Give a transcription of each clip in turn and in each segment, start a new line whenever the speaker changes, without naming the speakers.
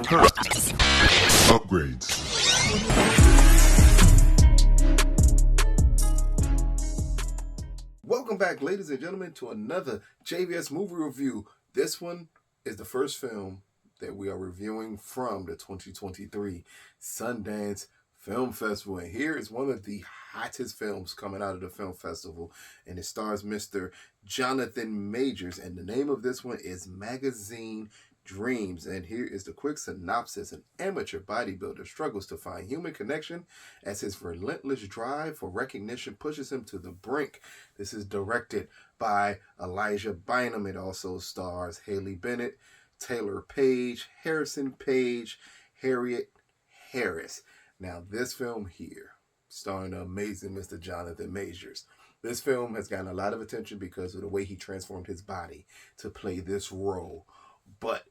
Upgrades.
Welcome back, ladies and gentlemen, to another JVS movie review. This one is the first film that we are reviewing from the 2023 Sundance Film Festival. And here is one of the hottest films coming out of the film festival. And it stars Mr. Jonathan Majors. And the name of this one is Magazine Dreams. And here is the quick synopsis. An amateur bodybuilder struggles to find human connection as his relentless drive for recognition pushes him to the brink. This is directed by Elijah Bynum. It also stars Haley Bennett, Taylor Page, Harrison Page, Harriet Harris. Now, this film here, starring the amazing Mr. Jonathan Majors, this film has gotten a lot of attention because of the way he transformed his body to play this role. But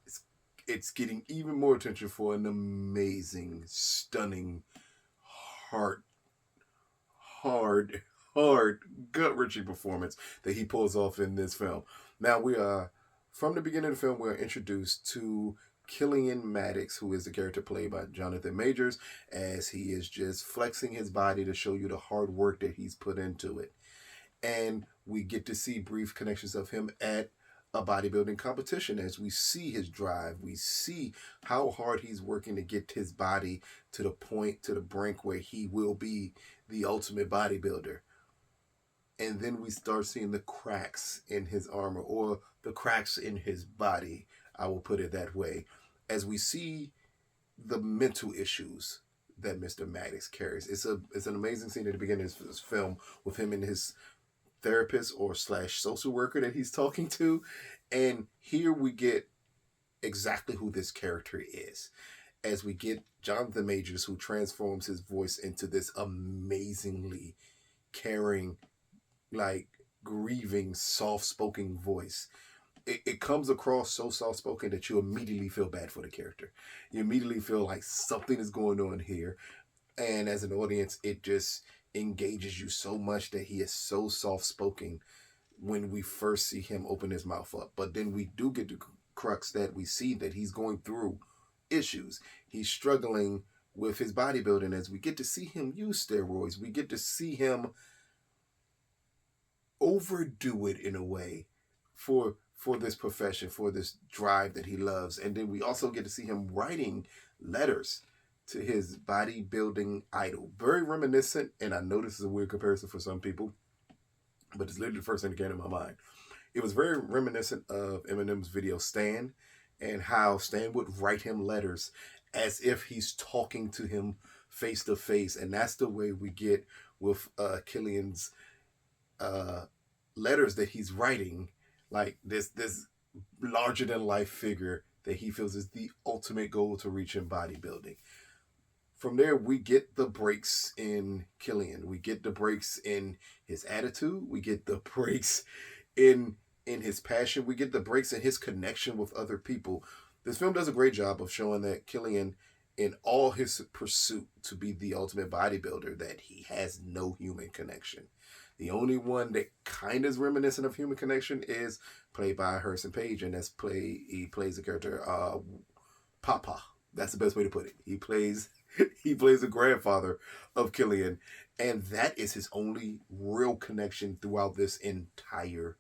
it's getting even more attention for an amazing, stunning, hard, gut-wrenching performance that he pulls off in this film. Now, from the beginning of the film, we're introduced to Killian Maddox, who is the character played by Jonathan Majors, as he is just flexing his body to show you the hard work that he's put into it. And we get to see brief connections of him at a bodybuilding competition as we see his drive. We see how hard he's working to get his body to the point, to the brink where he will be the ultimate bodybuilder. And then we start seeing the cracks in his armor, or the cracks in his body, I will put it that way, as we see the mental issues that Mr. Maddox carries. It's an amazing scene at the beginning of this film with him and his therapist or / social worker that he's talking to. And here we get exactly who this character is, as we get Jonathan Majors, who transforms his voice into this amazingly caring, like grieving, soft-spoken voice. It comes across so soft-spoken that you immediately feel bad for the character. You immediately feel like something is going on here. And as an audience, it just engages you so much that he is so soft-spoken when we first see him open his mouth up. But then we do get the crux that we see that he's going through issues. He's struggling with his bodybuilding as we get to see him use steroids. We get to see him overdo it in a way for this profession, for this drive that he loves. And then we also get to see him writing letters to his bodybuilding idol. Very reminiscent, and I know this is a weird comparison for some people, but it's literally the first thing that came to my mind. It was very reminiscent of Eminem's video Stan, and how Stan would write him letters as if he's talking to him face to face. And that's the way we get with Killian's letters that he's writing, like this larger than life figure that he feels is the ultimate goal to reach in bodybuilding. From there, we get the breaks in Killian. We get the breaks in his attitude. We get the breaks in his passion. We get the breaks in his connection with other people. This film does a great job of showing that Killian, in all his pursuit to be the ultimate bodybuilder, that he has no human connection. The only one that kind of is reminiscent of human connection is played by Harrison Page, and he plays the character Papa. That's the best way to put it. He plays the grandfather of Killian, and that is his only real connection throughout this entire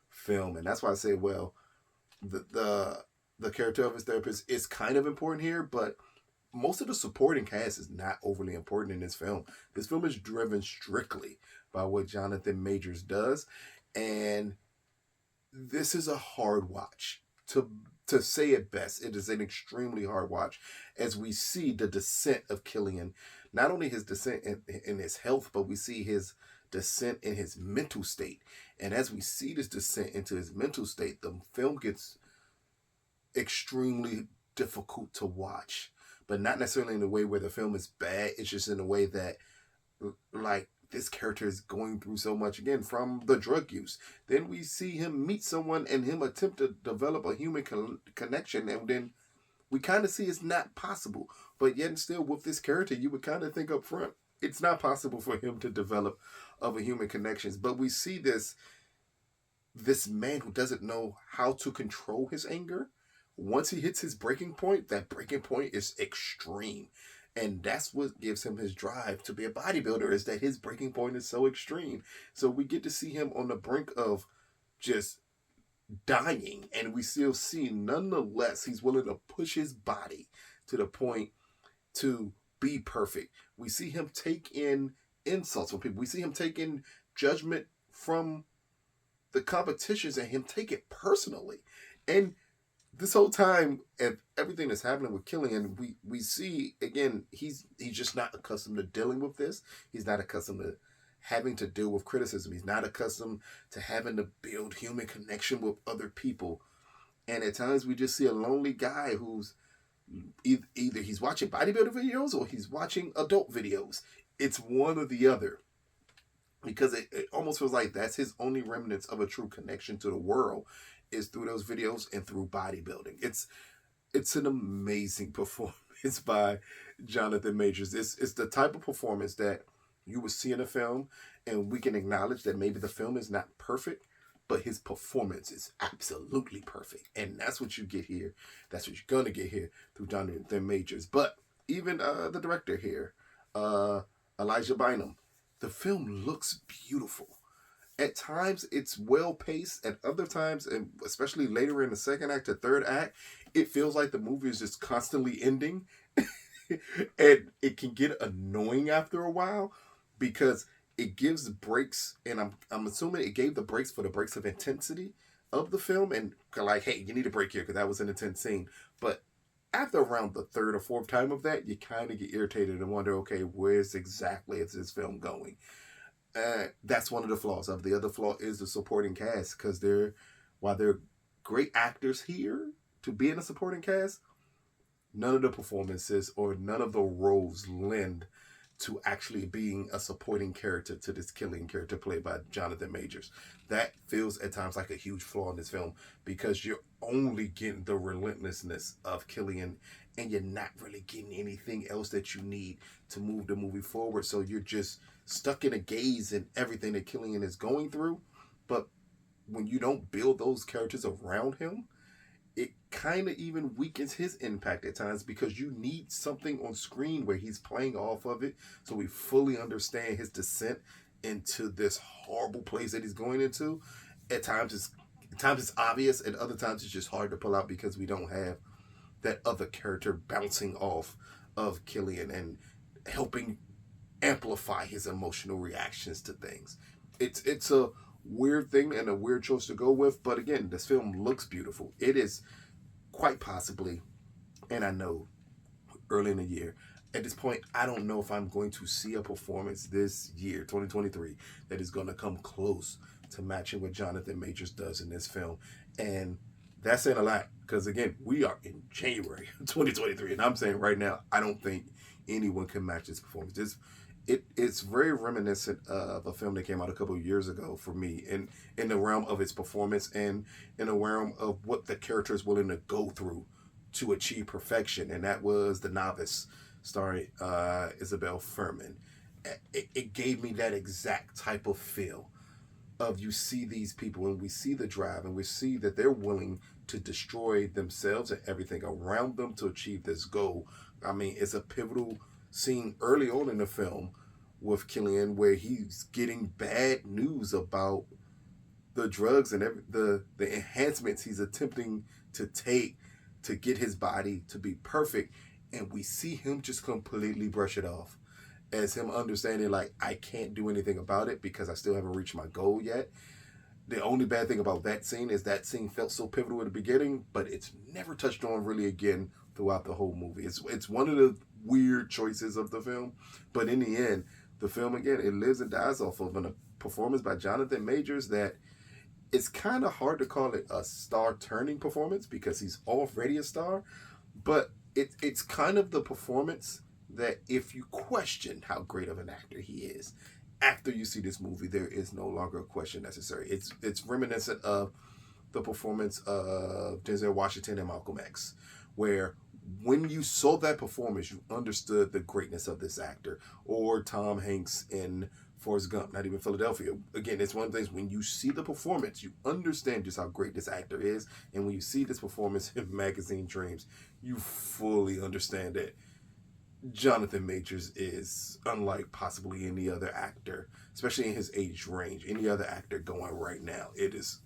film. And that's why I say, well, the character of his therapist is kind of important here, but most of the supporting cast is not overly important in this film. This film is driven strictly by what Jonathan Majors does, and this is a hard watch. To say it best, it is an extremely hard watch as we see the descent of Killian. Not only his descent in his health, but we see his descent in his mental state. And as we see this descent into his mental state, the film gets extremely difficult to watch. But not necessarily in the way where the film is bad. It's just in a way that, like, this character is going through so much, again, from the drug use. Then we see him meet someone and him attempt to develop a human connection, and then we kind of see it's not possible. But yet and still, with this character, you would kind of think up front, it's not possible for him to develop other human connections. But we see this man who doesn't know how to control his anger once he hits his breaking point, that breaking point is extreme. And that's what gives him his drive to be a bodybuilder, is that his breaking point is so extreme. So we get to see him on the brink of just dying, and we still see nonetheless he's willing to push his body to the point to be perfect. We see him take in insults from people. We see him take in judgment from the competitions and him take it personally. And this whole time, and everything that's happening with Killian, we see again he's just not accustomed to dealing with this. He's not accustomed to having to deal with criticism. He's not accustomed to having to build human connection with other people. And at times we just see a lonely guy who's either he's watching bodybuilder videos or he's watching adult videos. It's one or the other. Because it almost feels like that's his only remnants of a true connection to the world, is through those videos and through bodybuilding. It's an amazing performance by Jonathan Majors. It's the type of performance that you would see in a film, and we can acknowledge that maybe the film is not perfect, but his performance is absolutely perfect. And that's what you get here. That's what you're going to get here through Jonathan Majors. But even the director here, Elijah Bynum, the film looks beautiful. At times, it's well-paced. At other times, and especially later in the second act or third act, it feels like the movie is just constantly ending. And it can get annoying after a while because it gives breaks, and I'm assuming it gave the breaks for the breaks of intensity of the film, and like, hey, you need a break here because that was an intense scene. But after around the third or fourth time of that, you kind of get irritated and wonder, okay, where's exactly is this film going? That's one of the flaws. The other flaw is the supporting cast, because while they're great actors here to be in a supporting cast, none of the performances or none of the roles lend to actually being a supporting character to this Killian character played by Jonathan Majors. That feels at times like a huge flaw in this film, because you're only getting the relentlessness of Killian and you're not really getting anything else that you need to move the movie forward. So you're just stuck in a gaze in everything that Killian is going through. But when you don't build those characters around him, it kind of even weakens his impact at times, because you need something on screen where he's playing off of it so we fully understand his descent into this horrible place that he's going into. At times it's obvious, and other times it's just hard to pull out because we don't have that other character bouncing off of Killian and helping amplify his emotional reactions to things. It's a weird thing and a weird choice to go with, but again, this film looks beautiful. It is quite possibly, and I know early in the year, at this point, I don't know if I'm going to see a performance this year, 2023, that is going to come close to matching what Jonathan Majors does in this film. And that's saying a lot, because again, we are in January 2023, and I'm saying right now, I don't think anyone can match this performance. It's very reminiscent of a film that came out a couple of years ago for me, in the realm of its performance and in the realm of what the character is willing to go through to achieve perfection. And that was The Novice, starring Isabel Fuhrman. It gave me that exact type of feel of, you see these people and we see the drive and we see that they're willing to destroy themselves and everything around them to achieve this goal. I mean, it's a pivotal scene early on in the film with Killian where he's getting bad news about the drugs and the enhancements he's attempting to take to get his body to be perfect, and we see him just completely brush it off as him understanding, like, I can't do anything about it because I still haven't reached my goal yet. The only bad thing about that scene is that scene felt so pivotal at the beginning, but it's never touched on really again throughout the whole movie. It's one of the weird choices of the film, but in the end, the film, again, it lives and dies off of a performance by Jonathan Majors that it's kind of hard to call it a star-turning performance because he's already a star, but it's kind of the performance that if you question how great of an actor he is, after you see this movie, there is no longer a question necessary. It's reminiscent of the performance of Denzel Washington in Malcolm X, where when you saw that performance, you understood the greatness of this actor. Or Tom Hanks in Forrest Gump, not even Philadelphia. Again, it's one of the things, when you see the performance, you understand just how great this actor is. And when you see this performance in Magazine Dreams, you fully understand that Jonathan Majors is unlike possibly any other actor, especially in his age range, any other actor going right now. It is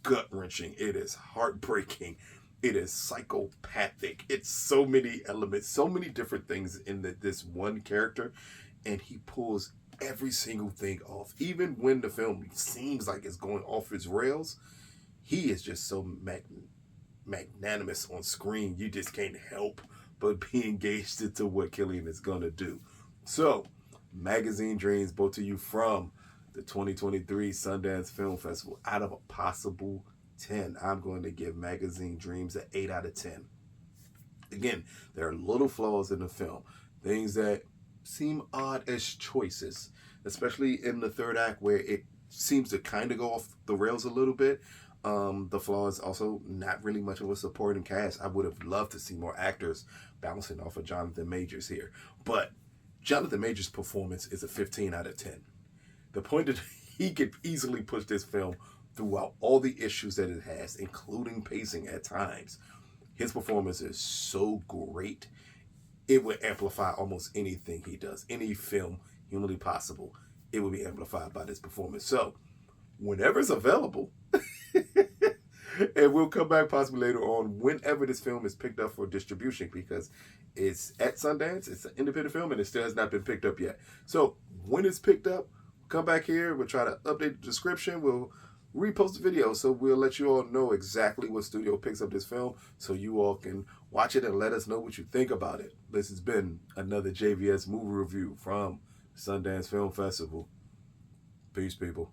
gut-wrenching. It is heartbreaking. It is psychopathic. It's so many elements, so many different things in this one character, and he pulls every single thing off. Even when the film seems like it's going off its rails, he is just so magnanimous on screen. You just can't help but be engaged into what Killian is going to do. So, Magazine Dreams, both of you, from the 2023 Sundance Film Festival. Out of a possible 10, I'm going to give Magazine Dreams an 8 out of 10. Again, there are little flaws in the film. Things that seem odd as choices, especially in the third act where it seems to kind of go off the rails a little bit. The flaws also not really much of a supporting cast. I would have loved to see more actors bouncing off of Jonathan Majors here. But Jonathan Majors' performance is a 15 out of 10. The point that he could easily push this film throughout all the issues that it has, including pacing at times. His performance is so great, it would amplify almost anything he does. Any film humanly possible, it would be amplified by this performance. So, whenever it's available, and we'll come back possibly later on, whenever this film is picked up for distribution, because it's at Sundance, it's an independent film, and it still has not been picked up yet. So, when it's picked up, come back here, we'll try to update the description, we'll repost the video, so we'll let you all know exactly what studio picks up this film, so you all can watch it and let us know what you think about it. This has been another JVS movie review from Sundance Film Festival. Peace, people.